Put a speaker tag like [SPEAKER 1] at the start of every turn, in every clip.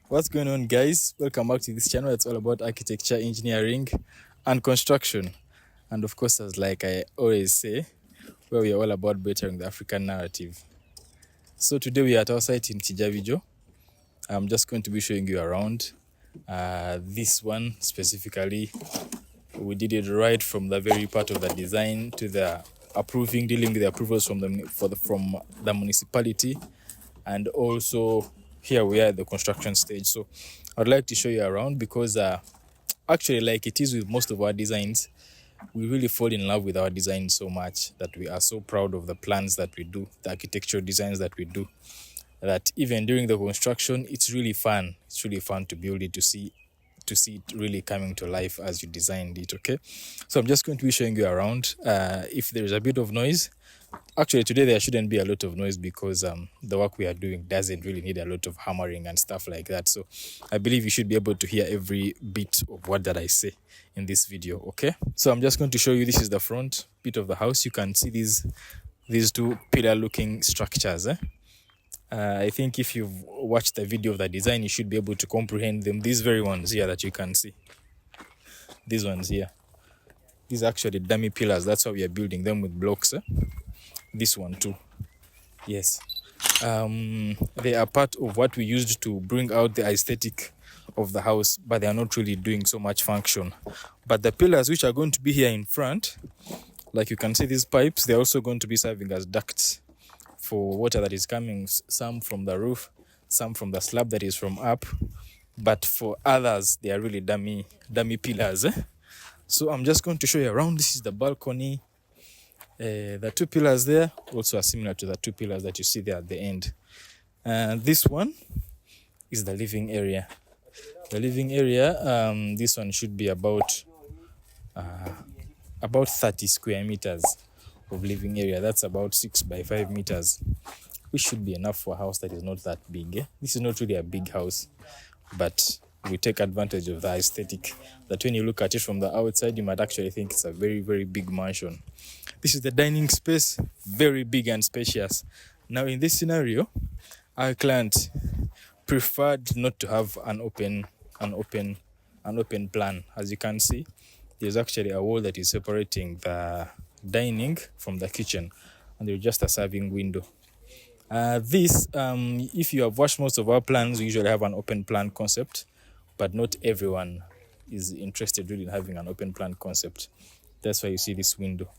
[SPEAKER 1] What's going on, guys? Welcome back to this channel. It's all about architecture, engineering, and construction. And of course, as like I always say, where we are all about bettering the African narrative. So today we are at our site in Kijavijo. I'm just going to be showing you around. This one specifically, we did it right from the very part of the design to the approving, dealing with the approvals from the municipality, and also here we are at the construction stage. So I'd like to show you around because actually, like it is with most of our designs, we really fall in love with our design so much that we are so proud of the plans that we do, the architectural designs that we do, that even during the construction, it's really fun. It's really fun to build it, to see it really coming to life as you designed it. Okay, so I'm just going to be showing you around. If there's a bit of noise, actually today there shouldn't be a lot of noise because the work we are doing doesn't really need a lot of hammering and stuff like that. So I believe you should be able to hear every bit of what that I say in this video. Okay, so I'm just going to show you. This is the front bit of the house. You can see these two pillar looking structures. I think if you've watched the video of the design, you should be able to comprehend them. These very ones here that you can see, these ones here, these are actually dummy pillars. That's why we are building them with blocks. This one too, yes. They are part of what we used to bring out the aesthetic of the house, but they are not really doing so much function. But the pillars which are going to be here in front, like you can see these pipes, they're also going to be serving as ducts for water that is coming, some from the roof, some from the slab that is from up, but for others they are really dummy pillars. So I'm just going to show you around. This is the balcony. The two pillars there also are similar to the two pillars that you see there at the end. This one is the living area. The living area, this one should be about 30 square meters of living area. That's about 6 by 5 meters, which should be enough for a house that is not that big. This is not really a big house, but we take advantage of the aesthetic that when you look at it from the outside, you might actually think it's a very, very big mansion. This is the dining space, very big and spacious. Now, in this scenario, our client preferred not to have an open plan. As you can see, there's actually a wall that is separating the dining from the kitchen, and there's just a serving window. If you have watched most of our plans, we usually have an open plan concept, but not everyone is interested really in having an open plan concept. That's why you see this window.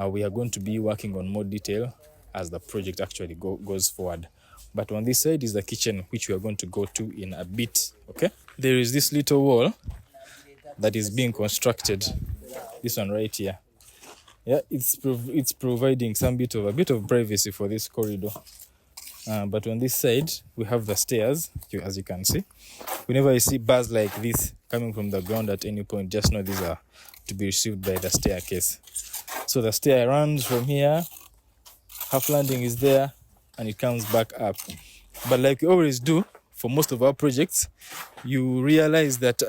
[SPEAKER 1] We are going to be working on more detail as the project actually goes forward. But on this side is the kitchen, which we are going to go to in a bit. Okay, there is this little wall that is being constructed. This one right here. Yeah, it's providing a bit of privacy for this corridor. But on this side, we have the stairs, as you can see. Whenever you see bars like this coming from the ground at any point, just know these are to be received by the staircase. So the stair runs from here, half landing is there, and it comes back up. But like we always do for most of our projects, you realize that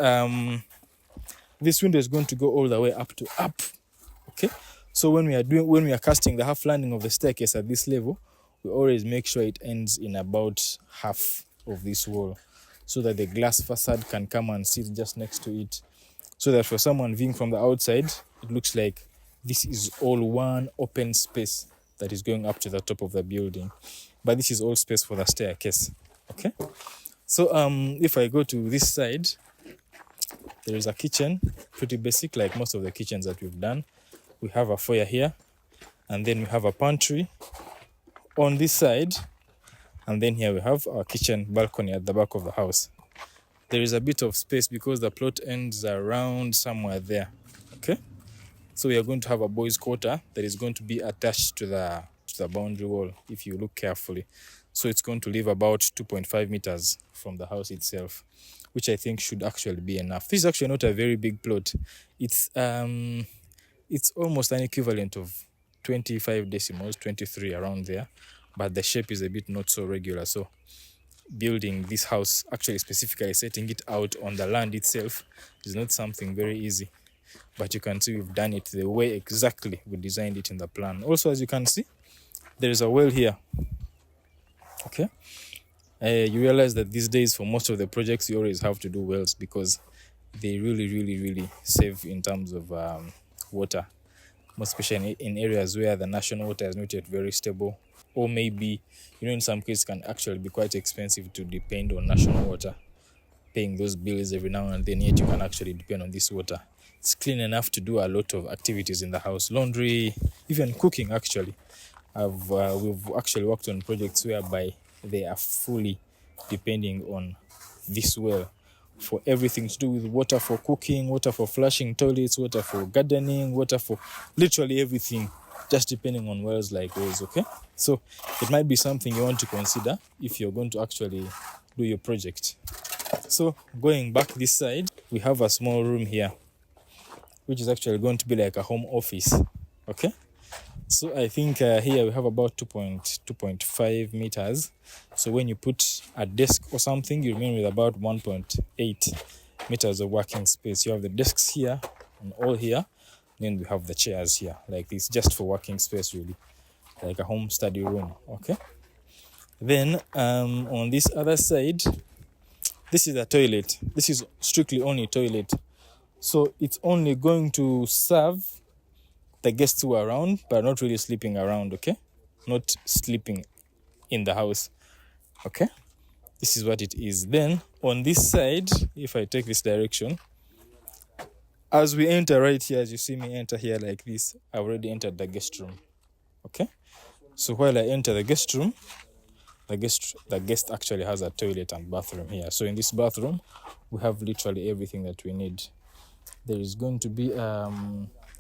[SPEAKER 1] this window is going to go all the way up. Okay, so when we are casting the half landing of the staircase at this level, we always make sure it ends in about half of this wall, so that the glass facade can come and sit just next to it, so that for someone viewing from the outside, it looks like this is all one open space that is going up to the top of the building. But this is all space for the staircase. Okay, so if I go to this side, there is a kitchen, pretty basic like most of the kitchens that we've done. We have a foyer here, and then we have a pantry on this side, and then here we have our kitchen balcony at the back of the house. There is a bit of space because the plot ends around somewhere there. Okay, so we are going to have a boys' quarter that is going to be attached to the boundary wall if you look carefully. So it's going to leave about 2.5 meters from the house itself, which I think should actually be enough. This is actually not a very big plot. It's almost an equivalent of 25 decimals, 23 around there, but the shape is a bit not so regular. So building this house, actually specifically setting it out on the land itself, is not something very easy. But you can see we've done it the way exactly we designed it in the plan. Also, as you can see, there is a well here. Okay, You realize that these days for most of the projects you always have to do wells because they really save in terms of water, most especially in areas where the national water is not yet very stable, or maybe, in some cases can actually be quite expensive to depend on national water, paying those bills every now and then, yet you can actually depend on this water. It's clean enough to do a lot of activities in the house, laundry, even cooking actually. We've actually worked on projects whereby they are fully depending on this well for everything to do with water for cooking, water for flushing toilets, water for gardening, water for literally everything, just depending on wells like those, okay? So it might be something you want to consider if you're going to actually do your project. So going back this side, we have a small room here, which is actually going to be like a home office, okay? So I think here we have about 2.5 meters. So when you put a desk or something, you remain with about 1.8 meters of working space. You have the desks here and all here. Then we have the chairs here, like this, just for working space really, like a home study room, okay? Then on this other side, this is a toilet. This is strictly only toilet. So it's only going to serve the guests who are around, but not really sleeping around, okay? Not sleeping in the house, okay? This is what it is. Then on this side, if I take this direction, as we enter right here, as you see me enter here like this, I already entered the guest room, okay? So while I enter the guest room, the guest actually has a toilet and bathroom here. So in this bathroom, we have literally everything that we need. There is going to be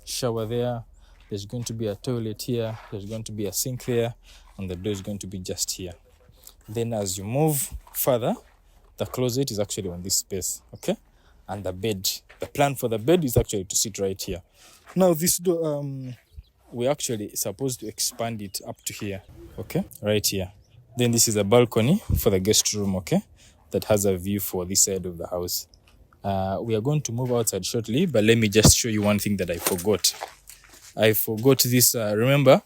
[SPEAKER 1] shower there. There's going to be a toilet here. There's going to be a sink there. And the door is going to be just here. Then as you move further, the closet is actually on this space, okay? And the bed. The plan for the bed is actually to sit right here. Now this door, we're actually supposed to expand it up to here, okay? Right here. Then this is a balcony for the guest room, okay? That has a view for this side of the house. We are going to move outside shortly, but let me just show you one thing that I forgot. I forgot this. Remember,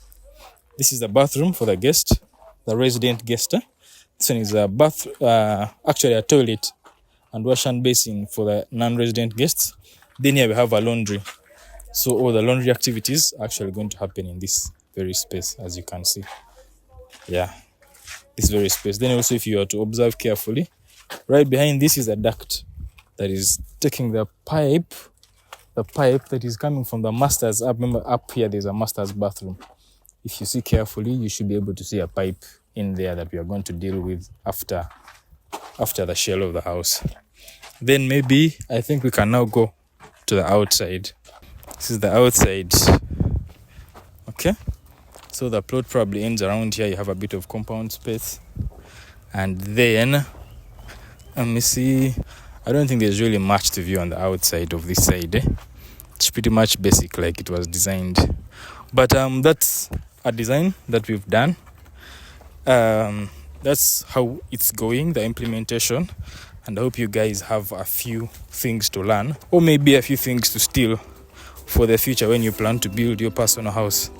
[SPEAKER 1] this is the bathroom for the guest, the resident guest. This one is a actually a toilet and wash hand basin for the non-resident guests. Then here we have a laundry. So all the laundry activities are actually going to happen in this very space, as you can see. Yeah, this very space. Then also, if you are to observe carefully, right behind this is a duct that is taking the pipe that is coming from the master's up. Remember, up here there's a master's bathroom. If you see carefully, you should be able to see a pipe in there that we are going to deal with after the shell of the house. Then maybe I think we can now go to the outside. This is the outside, okay? So the plot probably ends around here. You have a bit of compound space, and then let me see. I don't think there's really much to view on the outside of this side. It's pretty much basic like it was designed. But that's a design that we've done. That's how it's going, the implementation. And I hope you guys have a few things to learn, or maybe a few things to steal for the future when you plan to build your personal house.